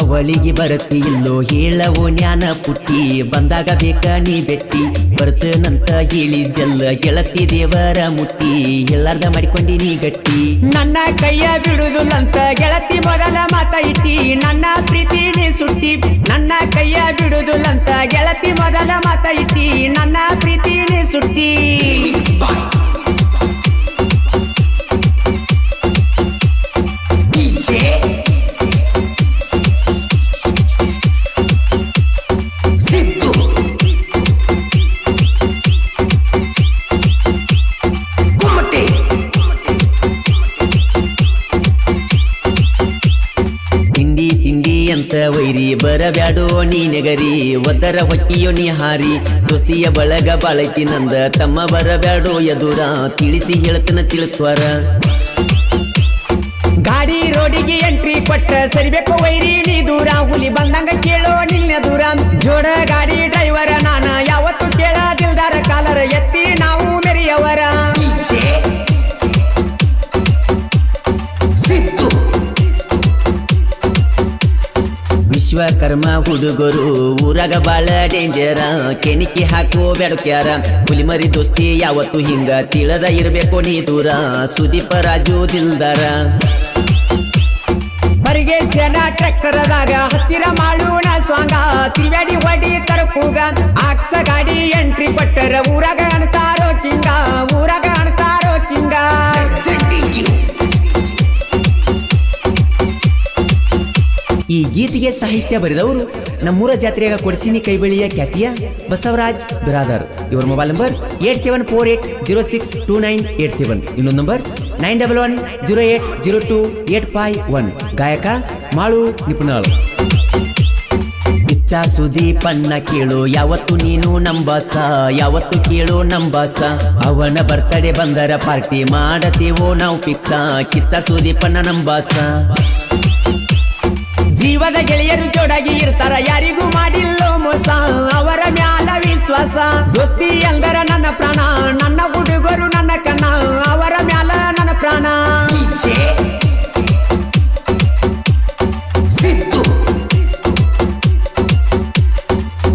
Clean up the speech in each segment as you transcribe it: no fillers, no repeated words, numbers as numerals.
ದೀಪಾವಳಿಗೆ ಬರತಿ ಇಲ್ಲೋ ಹೇಳವೋ ಜ್ಞಾನ ಪುಟ್ಟಿ ಬಂದಾಗ ಬೇಕ ನೀ ಬೆಟ್ಟಿ ಬರ್ತನಂತ ಹೇಳಿದ್ದೆಲ್ಲ ಗೆಳತಿ ದೇವರ ಮುಟ್ಟಿ ಎಲ್ಲಾರ್ದ ಮಾಡಿಕೊಂಡಿ ನೀ ಗಟ್ಟಿ ನನ್ನ ಕೈಯ ಬಿಡುದಿಲ್ಲಂತ ಗೆಳತಿ ಮೊದಲ ಮಾತ ಇಟ್ಟಿ ನನ್ನ ಪ್ರೀತಿ ನೀ ಸುಟ್ಟಿ ನನ್ನ ಕೈಯ ಬಿಡುದಿಲ್ಲಂತ ಗೆಳತಿ ಮೊದಲ ಮಾತ ಇಟ್ಟಿ ನನ್ನ ಪ್ರೀತಿ ನೀ ಸುಟ್ಟಿ ಅಂತ ವೈರಿ ಬರಬ್ಯಾಡೋ ನೀ ನೆಗರಿ ಒದ್ದರ ಹೊಕ್ಕಿಯೋ ನೀ ಹಾರಿ ದೋಸ್ತಿಯ ಬಳಗ ಬಾಳೈತಿ ನಂದ ತಮ್ಮ ಬರಬ್ಯಾಡೋ ಎದುರ ತಿಳಿಸಿ ಹೇಳ್ತನ ತಿಳ್ತ್ವಾರ ಗಾಡಿ ರೋಡಿಗೆ ಎಂಟ್ರಿ ಕೊಟ್ಟ ಸರಿಬೇಕು ವೈರಿ ನೀ ದೂರ ಹುಲಿ ಬಂದಂಗ ಕೇಳೋ ನಿನ್ನ ದೂರ ಜೋಡ ಗಾಡಿ ಡ್ರೈವರ ನಾನ ಯಾವತ್ತು ಕೇಳದಿಲ್ದಾರ ಕಾಲರ ಎತ್ತಿ ನಾವು ಮೆರಿಯವರ ವಿಶ್ವಕರ್ಮ ಹುಡುಗರು ಊರಾಗ ಬಾಳ ಡೇಂಜರ ಕೆಣಿಕಿ ಹಾಕೋ ಬೆಡಕ್ಯಾರ ಹುಲಿಮರಿ ದೋಸ್ತಿ ಯಾವತ್ತು ಹಿಂಗ ತಿಳದ ಇರ್ಬೇಕು ನೀ ದೂರ ಸುದೀಪ ರಾಜು ದಿಲ್ದಾರ ಬರಿಗೆ ಜನ ಟ್ರ್ಯಾಕ್ಟರ್ದಾಗ ಹತ್ತಿರ ಮಾಡೋಣ ಸ್ವಾಂಗ ತಿರುವಾಡಿ ಹೊಡಿ ತರಕೂಗ ಆಕ್ಸ ಗಾಡಿ ಎಂಟ್ರಿ ಕೊಟ್ಟರ ಊರಾಗ ಅಣ್ತಾರೋ ಕಿಂಗ ಊರಾಗ ಅಣ್ತಾರೋ ಕಿಂಗ ಈ ಗೀತೆಗೆ ಸಾಹಿತ್ಯ ಬರೆದವರು ನಮ್ಮೂರ ಜಾತ್ರೆಯಾಗ ಕೊಡಿಸಿನಿ ಕೈಬಳಿಯ ಖ್ಯಾತಿಯ ಬಸವರಾಜ್ ಬಿರಾದರ್. ಇವರ ಮೊಬೈಲ್ ನಂಬರ್ 8748062987. ಇನ್ನೊಂದು ನಂಬರ್ 9110802851. ಗಾಯಕ ಮಾಳು ನಿಪುಣಾಳ್. ಇಚ್ಛಾ ಸುದೀಪನ್ನ ಕೇಳು ಯಾವತ್ತು ನೀನು ನಂಬಾಸ ಯಾವತ್ತು ಕೇಳು ನಂಬಾಸ ಅವನ ಬರ್ತಡೆ ಬಂದರ ಪಾರ್ಟಿ ಮಾಡತೀವೋ ನಾವು ಪಿಕ್ಕ ಕಿತ್ತ ಸುದೀಪನ್ನ ನಂಬಾಸ ಜೀವದ ಗೆಳೆಯರು ಜೋಡಾಗಿ ಇರ್ತಾರ ಯಾರಿಗೂ ಮಾಡಿಲ್ಲೋ ಮೋಸ ಅವರ ಮ್ಯಾಲ ವಿಶ್ವಾಸ ದೋಸ್ತಿ ಅಂದರ ನನ್ನ ಪ್ರಾಣ ನನ್ನ ಹುಡುಗರು ನನ್ನ ಕಣ್ಣ ಅವರ ಮ್ಯಾಲ ನನ್ನ ಪ್ರಾಣ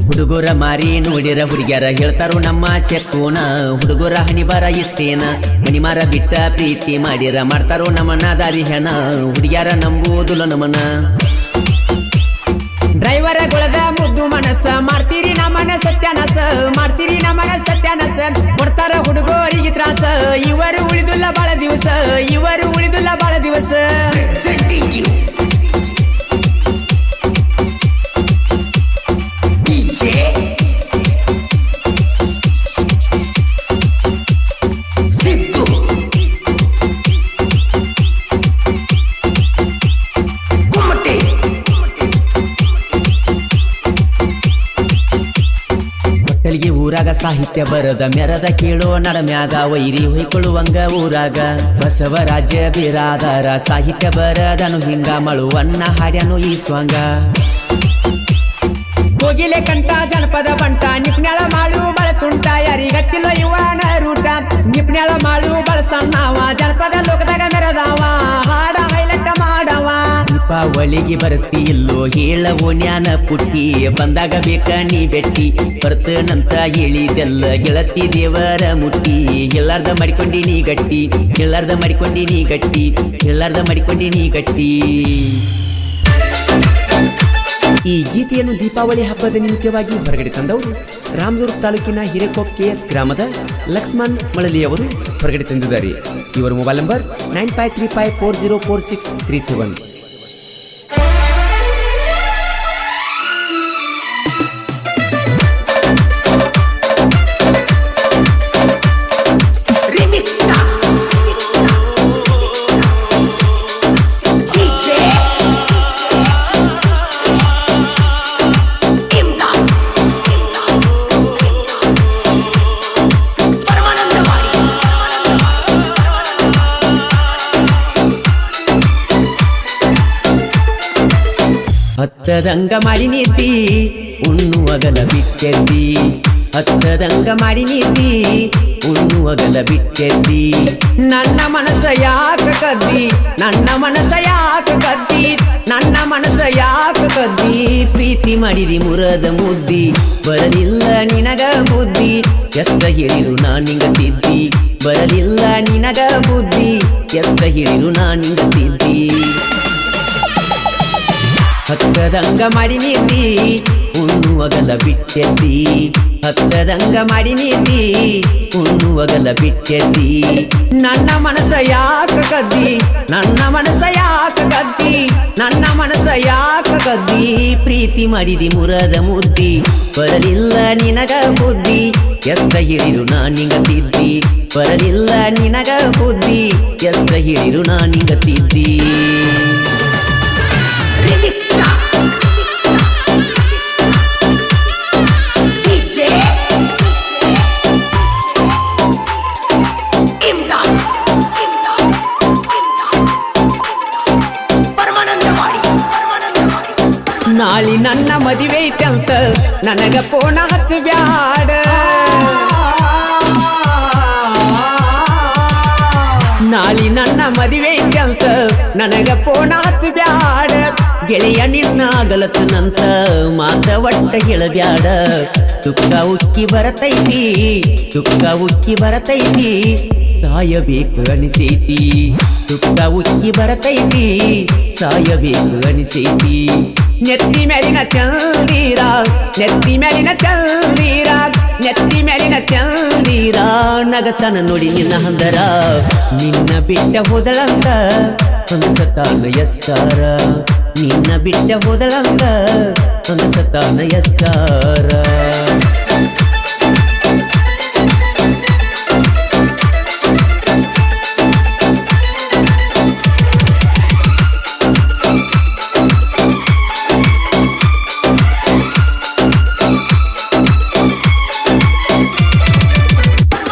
ಹುಡುಗರ ಮಾರಿ ನೋಡಿರ ಹುಡುಗ್ಯಾರ ಹೇಳ್ತಾರೋ ನಮ್ಮ ಚೆಕ್ಕೂನ ಹುಡುಗರ ಹಣಿಬಾರ ಇಷ್ಟೇನ ಮಣಿಮಾರ ಬಿಟ್ಟ ಪ್ರೀತಿ ಮಾಡಿರ ಮಾಡ್ತಾರೋ ನಮ್ಮನ ದಾರಿ ಹೆಣ ಹುಡುಗ್ಯಾರ ನಂಬುವುದಿಲ್ಲ ನಮ್ಮನ ಡ್ರೈವರ ಗೊಳದ ಮುದ್ದು ಮನಸ್ಸ ಮಾಡ್ತೀರಿ ನಮ್ಮನ ಸತ್ಯಾನಸ ಮಾಡ್ತೀರಿ ನಮ್ಮನ ಸತ್ಯಾನಸ ಕೊಡ್ತಾರ ಹುಡುಗರಿಗೆ ತ್ರಾಸ ಇವರು ಉಳಿದುಲ್ಲ ಬಾಳ ದಿವಸ ಇವರು ಉಳಿದುಲ್ಲ ಬಾಳ ದಿವಸ ಊರಾಗ ಸಾಹಿತ್ಯ ಬರದ ಮೆರದ ಕೇಳೋ ನಡಮ್ಯಾಗ ವೈರಿ ಹೊಯ್ಕೊಳ್ಳುವಂಗ ಊರಾಗ ಬಸವರಾಜ ಬಿರಾದಾರ ಸಾಹಿತ್ಯ ಬರದನು ಹಿಂಗ ಮಳುವನ್ನ ಹಾಡ್ಯಾನು ಈ ಸ್ವಾಂಗ ಕೋಗಿಲೆ ಕಂಠ ಜನಪದ ಬಂಟ ನಿಪ್ನ್ಯಾಳ ಮಾಳು ಬಳತುಂಟ ಯಾರಿಗತ್ತಿಲ್ಲ ಇವನ ರೂಟ ನಿಪ್ನ್ಯಾಳ ಮಾಳು ಬಳಸಣ್ಣವ ಜನಪದ ಲೋಕದಾಗ ಮೆರದವ ಹಾಡ ಹೈಲೈಟ್ ಮಾಡವ ದೀಪಾವಳಿಗೆ ಬರತಿ ಇಲ್ಲೋ ಹೇಳವೋ ಜ್ಞಾನ ಪುಟ್ಟಿ ಬಂದಾಗ ಬೇಕ ನೀ ಬೆಟ್ಟಿ ಬರ್ತನಂತ ಹೇಳಿದೆಲ್ಲ ಗೆಳತಿ ದೇವರ ಮುಟ್ಟಿ ಎಲ್ಲಾರ್ದ ಮಾಡಿಕೊಂಡಿ ನೀ ಗಟ್ಟಿ ಎಲ್ಲಾರ್ದ ಮಾಡಿಕೊಂಡಿ ನೀ ಗಟ್ಟಿ ಎಲ್ಲಾರ್ದ ಮಾಡಿಕೊಂಡಿ ನೀ ಗಟ್ಟಿ. ಈ ಗೀತೆಯನ್ನು ದೀಪಾವಳಿ ಹಬ್ಬದ ನಿಮಿತ್ತವಾಗಿ ಹೊರಗಡೆ ತಂದವರು ರಾಮದುರ್ಗ ತಾಲೂಕಿನ ಹಿರೇಕೊಪ್ KS ಗ್ರಾಮದ ಲಕ್ಷ್ಮಣ್ ಮಳಲಿಯವರು ಹೊರಗಡೆ ತಂದಿದ್ದಾರೆ. ಇವರ ಮೊಬೈಲ್ ನಂಬರ್ 9535404637. ಹತ್ತದಂಗ ಮಾಡಿ ನೀತಿ ಉಣ್ಣುವಗಲ ಬಿಟ್ಟೆದ್ದಿ ಹತ್ತದಂಗ ಮಾಡಿ ನೀತಿ ಉಣ್ಣುವ ಒಗಲ ಬಿಟ್ಟೆದ್ದಿ ನನ್ನ ಮನಸ್ಸ ಯಾಕ ಕದ್ದಿ ನನ್ನ ಮನಸ್ಸ ಯಾಕ ಕದ್ದಿ ನನ್ನ ಮನಸ್ಸ ಯಾಕ ಕದ್ದಿ ಪ್ರೀತಿ ಮಾಡಿದಿ ಮುರದ ಮುದ್ದಿ ಬರಲಿಲ್ಲ ನಿನಗ ಬುದ್ಧಿ ಎಷ್ಟ ಹೇಳಿರು ನಾನಿಂಗ ತಿದ್ದಿ ಬರಲಿಲ್ಲ ನಿನಗ ಬುದ್ಧಿ ಎಷ್ಟ ಹೇಳಿರು ನಾನಿಂಗ ತಿದ್ದಿ ಹತ್ತದಂಗ ಮಾಡಿ ನೀತಿ ಉಣ್ಣುವಗಲ ಬಿಟ್ಟೆದ್ದಿ ಹತ್ತದಂಗ ಮಾಡಿ ನೀತಿ ಉಣ್ಣುವಗಲ ಬಿಟ್ಟೆದ್ದಿ ನನ್ನ ಮನಸ್ಸ ಯಾಕ ಕದ್ದಿ ನನ್ನ ಮನಸ್ಸ ಯಾಕ ಕದ್ದಿ ನನ್ನ ಮನಸ್ಸ ಯಾಕ ಕದ್ದಿ ಪ್ರೀತಿ ಮಾಡಿದಿ ಮುರದ ಮುದ್ದಿ ಬರಲಿಲ್ಲ ನಿನಗ ಬುದ್ಧಿ ಎಷ್ಟ ಹೇಳಿರು ನಾನಿಂಗ ತಿದ್ದಿ ಬರಲಿಲ್ಲ ನಿನಗ ಬುದ್ಧಿ ಎಷ್ಟ ಹೇಳಿರು ನಾನಿಂಗ ತಿದ್ದಿ ನಾಳಿ ನನ್ನ ಮದುವೆ ಐತಂತ ನನಗ ಫೋನ ಹಚ್ಚು ಬ್ಯಾಡ ನಾಳಿ ನನ್ನ ಮದುವೆ ಐತಂತ ನನಗ ಫೋನ ಹಚ್ಚು ಬ್ಯಾಡ ಗೆಳೆಯ ನಿನ್ನ ಗಲತನಂತ ಮಾತ ಒಟ್ಟ ಹೇಳಬ್ಯಾಡ ತುಕ್ಕ ಉಕ್ಕಿ ಬರತೈತಿ ತುಕ್ಕ ಉಕ್ಕಿ ಬರತೈತಿ ಸಾಯಬೇಕು ಅನಿಸೈತಿ ತುಕ್ಕ ಉಕ್ಕಿ ಬರತೈತಿ ಸಾಯಬೇಕು ಅನಿಸೈತಿ ನೆತ್ತಿ ಮೇಲಿನ ಚಂದೀರ ನೆತ್ತಿ ಮೇಲಿನ ಚಂದೀರ ನೆತ್ತಿ ಮೇಲಿನ ಚಂದೀರ ನಗತನ ನೋಡಿ ನಿನ್ನ ಹಂದರ ನಿನ್ನ ಬಿಟ್ಟ ಹೋದಳಂತ ಅನ್ಸತಾನ ಎಷ್ಟಾರ ನಿನ್ನ ಬಿಟ್ಟ ಹೋದಳಂತ ಅನ್ಸತಾನ ಎಷ್ಟಾರ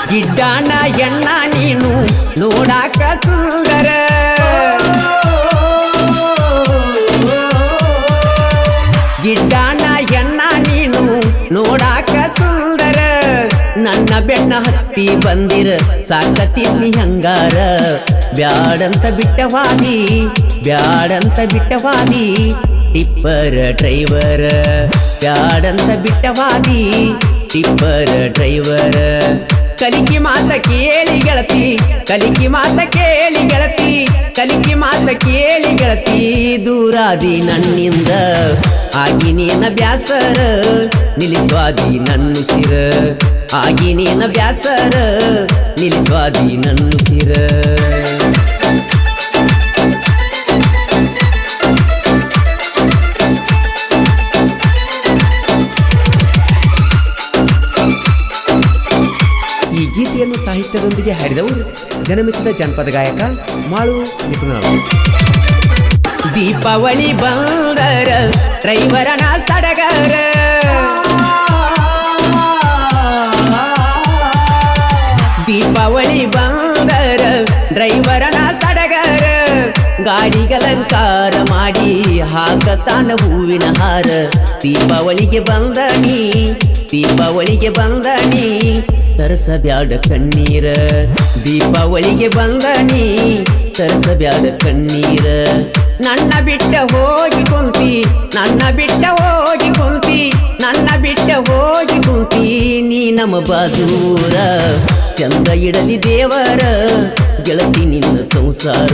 ಗಿಡ್ಡಾನ ಎಣ್ಣ ನೀನು ನೋಡಾಕ ಸುಂದರ ಗಿಡ್ಡಾನ ಎಣ್ಣ ನೀನು ನೋಡಾಕ ಸುಂದರ ನನ್ನ ಬೆಣ್ಣ ಹತ್ತಿ ಬಂದಿರ ಸಾಕತಿರ್ಲಿ ಹಂಗಾರ ಬ್ಯಾಡಂತ ಬಿಟ್ಟವಾದಿ ಬ್ಯಾಡಂತ ಬಿಟ್ಟವಾದಿ ಟಿಪ್ಪರ ಡ್ರೈವರ ಬ್ಯಾಡಂತ ಬಿಟ್ಟವಾದಿ ಟಿಪ್ಪರ ಡ್ರೈವರ ಕಲಿಕಿ ಮಾತ ಕೇಳಿ ಗೆಳತಿ ಕಲಿಕಿ ಮಾತ ಕೇಳಿ ಗೆಳತಿ ಕಲಿಕಿ ಮಾತ ಕೇಳಿ ಗೆಳತಿ ದೂರಾದಿ ನನ್ನಿಂದ ಆಗಿ ನೀನ ಬ್ಯಾಸರ ನಿಲ್ಲಿಸ್ವಾದಿ ನನ್ನುಸಿರ ಆಗಿ ನೀನ ಬ್ಯಾಸರ ನಿಲ್ಲಿಸ್ವಾದಿ ನನ್ನುಸಿರ ಈ ಗೀತೆಯನ್ನು ಸಾಹಿತ್ಯದೊಂದಿಗೆ ಹಾಡಿದವರು ಜನಮಿತ್ರದ ಜನಪದ ಗಾಯಕ ಮಾಳು ನಿಪುಣರು. ದೀಪಾವಳಿ ಬಂದರ ಡ್ರೈವರನ ಸಡಗರ ದೀಪಾವಳಿ ಬಂದರ ಡ್ರೈವರನ ಸಡಗರ ಗಾಡಿಗಲಂಕಾರ ಮಾಡಿ ಹಾಕತಾನ ಹೂವಿನ ಹಾರ ದೀಪಾವಳಿಗೆ ಬಂದನಿ ದೀಪಾವಳಿಗೆ ಬಂದನಿ ತರಸಬ್ಯಾಡ ಕಣ್ಣೀರ ದೀಪಾವಳಿಗೆ ಬಂದನಿ ತರಸಬ್ಯಾಡ ಕಣ್ಣೀರ ನನ್ನ ಬಿಟ್ಟ ಹೋಗಿ ಕುಂತಿ ನನ್ನ ಬಿಟ್ಟ ಹೋಗಿ ಕುಂತಿ ನನ್ನ ಬಿಟ್ಟ ಹೋಗಿ ಕುಂತಿ ನೀ ನಮ್ಮ ಬಾದೂರ ಚಂದ ಇಡಲಿ ದೇವರ ಗೆಳತಿ ನಿನ್ನ ಸಂಸಾರ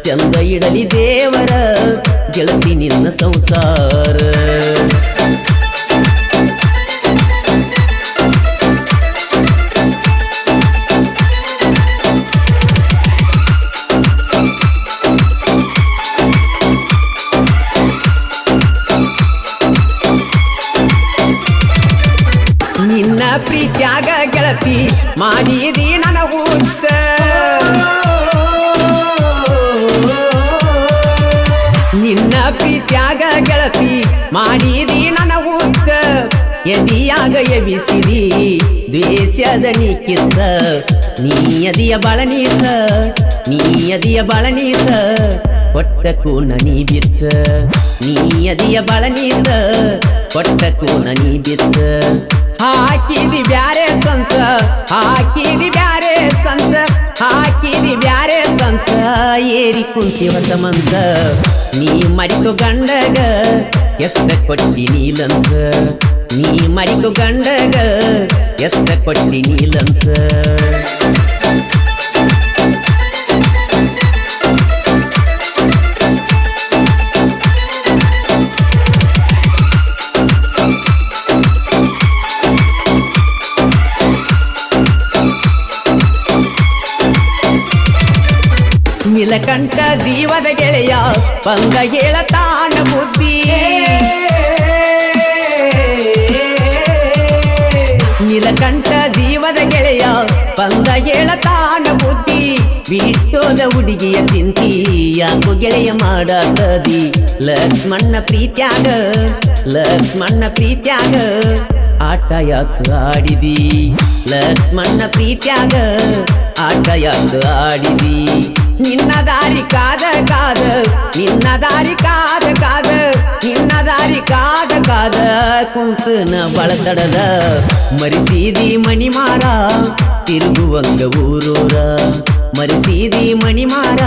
ಚಂದ ಇಡಲಿ ದೇವರ ಗೆಳತಿ ನಿನ್ನ ಸಂಸಾರ ನಿನ್ನ ಪ್ರೀತ್ಯಾಗ ಗೆಳತಿ ಮಾಡಿದಿ ನನ್ನ ಹುಚ್ಚ ನಿನ್ನ ಪ್ರೀತ್ಯಾಗ ಗೆಳತಿ ಮಾಡಿದಿ ನನ್ನ ಹುಚ್ಚ ಎದಿಯಾಗ ಎಬಿಸಿದಿ ದ್ವೇಷದ ನೀಕಿತ್ತ ನೀಯದಿಯ ಬಳನೀಸ ನೀಯದಿಯ ಬಳನೀಸ ಹೊಟ್ಟಕ್ಕೂ ನನಿ ಬಿತ್ತ ನೀಯದಿಯ ಬಳನೀಸ ಹೊಟ್ಟಕ್ಕೂ ನನಿ ಬಿತ್ತ ಹಾಕಿದಿ ಬ್ಯಾರೆ ಸಂತ ಹಾಕಿದಿ ಬ್ಯಾರೆ ಸಂತ ಹಾಕಿದಿ ಬ್ಯಾರೆ ಸಂತ ಏರಿ ಕುಂತಿ ಹೊಸಮಂತ ನೀ ಮರಿತು ಗಂಡಗ ಎಷ್ಟ ಕೊಟ್ಟಿ ನೀಲಂತ ನೀ ಮರಿತು ಗಂಡಗ ಎಷ್ಟ ಕೊಟ್ಟಿ ನೀಲಂತ ನೀಲಕಂಠ ಜೀವದ ಗೆಳೆಯ ಬಂದ ಹೇಳತಾನ ಬುದ್ಧಿ ನೀಲಕಂಠ ಜೀವದ ಗೆಳೆಯ ಬಂದ ಹೇಳತಾನ ಬುದ್ಧಿ ಬಿಟ್ಟೋದ ಹುಡುಗಿಯ ಚಿಂತಿ ಯಾಕೋ ಗೆಳೆಯ ಮಾಡಾಕದಿ ಲಕ್ಷ್ಮಣ್ಣ ಪ್ರೀತ್ಯಾಗ ಲಕ್ಷ್ಮಣ್ಣ ಪ್ರೀತ್ಯಾಗ ಆಟ ಯಾಕ ಆಡಿದಿ ಲಕ್ಷ್ಮಣ್ಣ ಪ್ರೀತ್ಯಾಗ ಆಟ ಯಾಕ ಆಡಿದಿ ನಿನ್ನ ದಾರಿ ಕಾದ ಕಾದ ನಿನ್ನ ದಾರಿ ಕಾದ ಕಾದ ನಿನ್ನ ದಾರಿ ಕಾದ ಕಾದ ಕುಂತನ ಬಳತಡದ ಮರಿಸಿದಿ ಮಣಿಮಾರ ತಿರುಗುವಂಗ ಊರೂರ ಮರಿಸಿದಿ ಮಣಿಮಾರ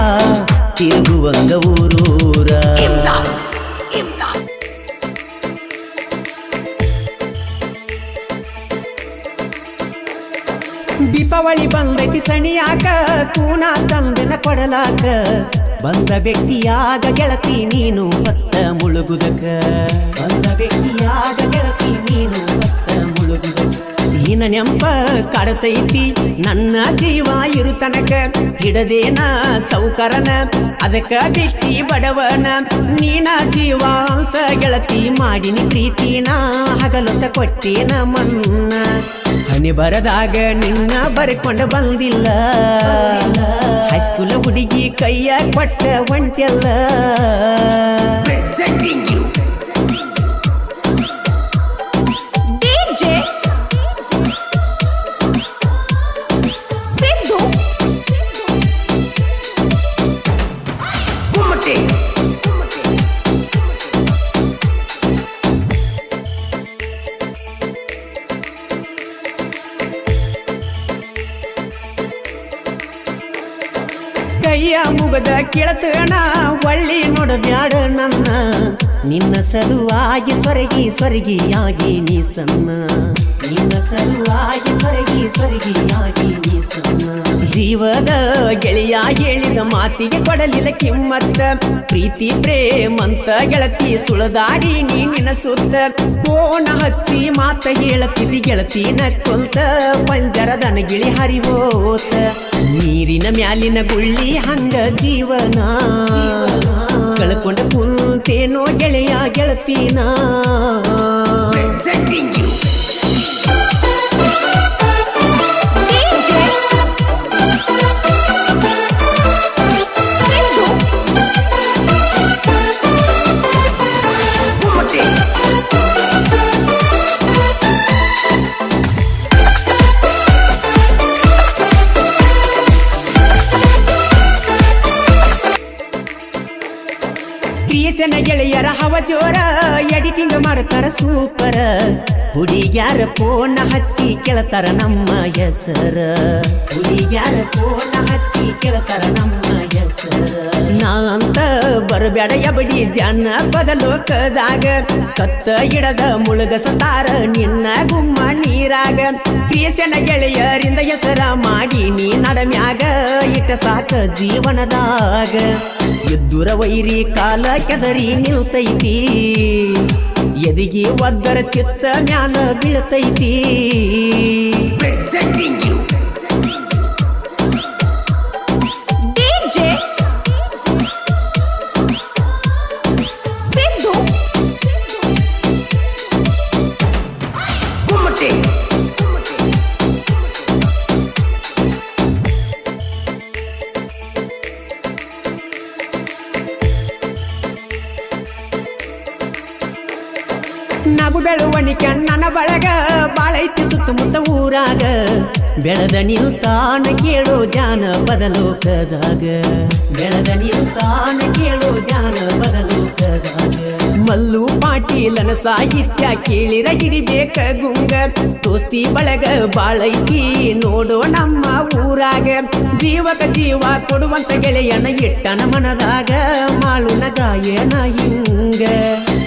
ತಿರುಗುವಂಗ ಊರೂರ ದೀಪಾವಳಿ ಬಂದೈತಿ ಸಣಿಯಾಕ ಕೂನ ತಂದನ ಕೊಡಲಾಕ ಬಂದ ವ್ಯಕ್ತಿಯಾಗ ಗೆಳತಿ ನೀನು ಭತ್ತ ಮುಳುಗುದಕ ಬಂದ ವ್ಯಕ್ತಿಯಾಗ ಗೆಳತಿ ನೀನು ಭತ್ತ ಮುಳುಗುದಕ ನಿನ್ನ ನೆಂಪ ಕಾಡತೈತಿ ನನ್ನ ಜೀವ ಇರು ತನಕ ಹಿಡದೇನ ಸೌಕರನ ಅದಕ್ಕ ಬಿಟ್ಟಿ ಬಡವನ ನೀನ ಜೀವ ಅಂತ ಗೆಳತಿ ಮಾಡಿನಿ ಪ್ರೀತಿನ ಹಗಲೊತ್ತ ಕೊಟ್ಟೇನ ಮನ್ನ ಹನಿ ಬರದಾಗ ನಿನ್ನ ಬರ್ಕೊಂಡ ಬಂದಿಲ್ಲ ಹೈಸ್ಕೂಲ್ ಹುಡುಗಿ ಕೈಯ ಕೊಟ್ಟ ಒಂಟೆಲ್ಲ ಕೈಯ ಮುಗದ ಕೇಳತಣ ಒಳ್ಳಿ ನೋಡಬ್ಯಾಡ ನನ್ನ ನಿನ್ನ ಸಲುವಾಗಿ ಸೊರಗಿ ಸೊರಗಿಯಾಗಿ ನೀ ಸಣ್ಣ ನಿನ್ನ ಸಲುವಾಗಿ ಸೊರಗಿ ಸೊರಗಿಯಾಗಿ ನೀ ಸಣ್ಣ ಜೀವದ ಗೆಳೆಯ ಹೇಳಿದ ಮಾತಿಗೆ ಕೊಡಲಿಲ್ಲ ಕಿಮ್ಮತ್ತ ಪ್ರೀತಿ ಪ್ರೇಮಂತ ಗೆಳತಿ ಸುಳದಾಡಿ ನೀ ನಿನ್ನ ಸುತ್ತ ಫೋನ ಹಚ್ಚಿ ಮಾತ ಹೇಳತಿದ್ದಿ ಗೆಳತಿ ನಕ್ಕೊಂತ ಪಂಜರದನ ಗಿಳಿ ಹರಿವೋತ ನೀರಿನ ಮ್ಯಾಲಿನ ಗುಳ್ಳಿ ಹಂಗ ಜೀವನ ಕಳ್ಕೊಂಡ ಕುಂತೇನೋ ಗೆಳೆಯ ಗೆಳತಿನ ಕ್ರಿಯೇಷನ್ ಗೆಳೆಯರ ಹವ ಜೋರ ಎಡಿಟಿಂಗ್ ಮಾಡ್ತಾರ ಸೂಪರ್ ಹುಡುಗ್ಯಾರ ಫೋನ್ ಹಚ್ಚಿ ಕೇಳ್ತಾರ ನಮ್ಮ ಹೆಸರ ಹುಡುಗ್ಯಾರ ಫೋನ್ ಹಚ್ಚಿ ಕೇಳ್ತಾರ ನಮ್ಮ ಹೆಸರ ನಾ ಅಂತ ಬರಬೇಡ ಎಬಡಿ ಜನ ಬದಲೋಕದಾಗ ಕತ್ತ ಹಿಡದ ಮುಳುಗಸತಾರ ನಿನ್ನ ಗುಮ್ಮ ನೀರಾಗ ಕ್ರಿಯೇಷನ್ ಗೆಳೆಯರಿಂದ ಹೆಸರ ಮಾಡಿ ನೀ ನಡಮ್ಯಾಗ ಇಟ್ಟ ಸಾಕ ಜೀವನದಾಗ ಎದ್ದುರ ವೈರಿ ಕಾಲ ಕೆದರಿ ನಿಲ್ತೈತಿ ಎದಿಗಿ ಒದ್ದರ ಚಿತ್ತ ಮ್ಯಾಲ ಬೀಳ್ತೈತಿ ನಗು ಬೆಳುವಣಿಕೆ ನನ್ನ ಬಳಗ ಬಾಳೈತಿ ಸುತ್ತಮುತ್ತ ಊರಾಗ ಬೆಳೆದ ನಿಲ್ತಾನ ಕೇಳೋ ಜಾನಪದ ಲೋಕದಾಗ ಬೆಳೆದ ನಿಲ್ತಾನ ಕೇಳೋ ಜಾನಪದ ಲೋಕದಾಗ ಮಲ್ಲು ಪಾಟೀಲನ ಸಾಹಿತ್ಯ ಕೇಳಿರ ಹಿಡಿಬೇಕ ಗುಂಗ ದೋಸ್ತಿ ಬಳಗ ಬಾಳೈತಿ ನೋಡೋ ನಮ್ಮ ಊರಾಗ ಜೀವಕ ಜೀವ ಕೊಡುವಂತ ಗೆಳೆಯನ ಇಟ್ಟನ ಮನದಾಗ ಮಾಳುನ ಗಾಯನ ಹಿಂಗ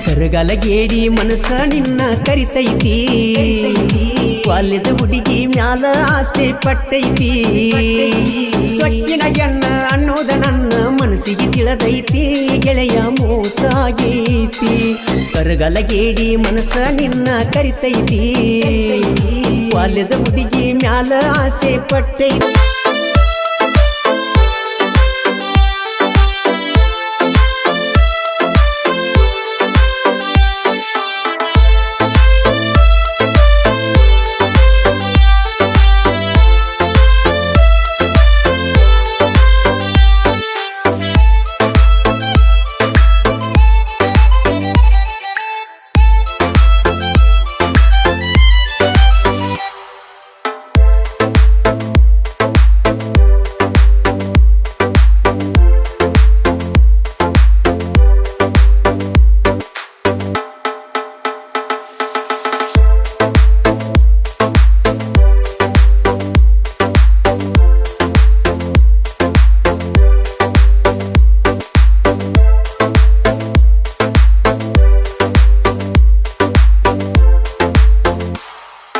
ಕರಗಲಗೇಡಿ ಮನಸ್ಸ ನಿನ್ನ ಕರಿತೈತಿ ಕಾಲೇಜ ಹುಡುಗಿ ಮ್ಯಾಲ ಆಸೆ ಪಟ್ಟೈತಿ ಸೊಕ್ಕಿನ ಎಣ್ಣ ಅನ್ನೋದ ನನ್ನ ಮನಸ್ಸಿಗೆ ತಿಳಿದೈತಿ ಗೆಳೆಯ ಮೋಸಾಗೈತಿ ಕರಗಲಗೇಡಿ ಮನಸ್ಸ ನಿನ್ನ ಕರಿತೈತಿ ಕಾಲೇಜ ಹುಡುಗಿ ಮ್ಯಾಲ ಆಸೆ ಪಟ್ಟೈತಿ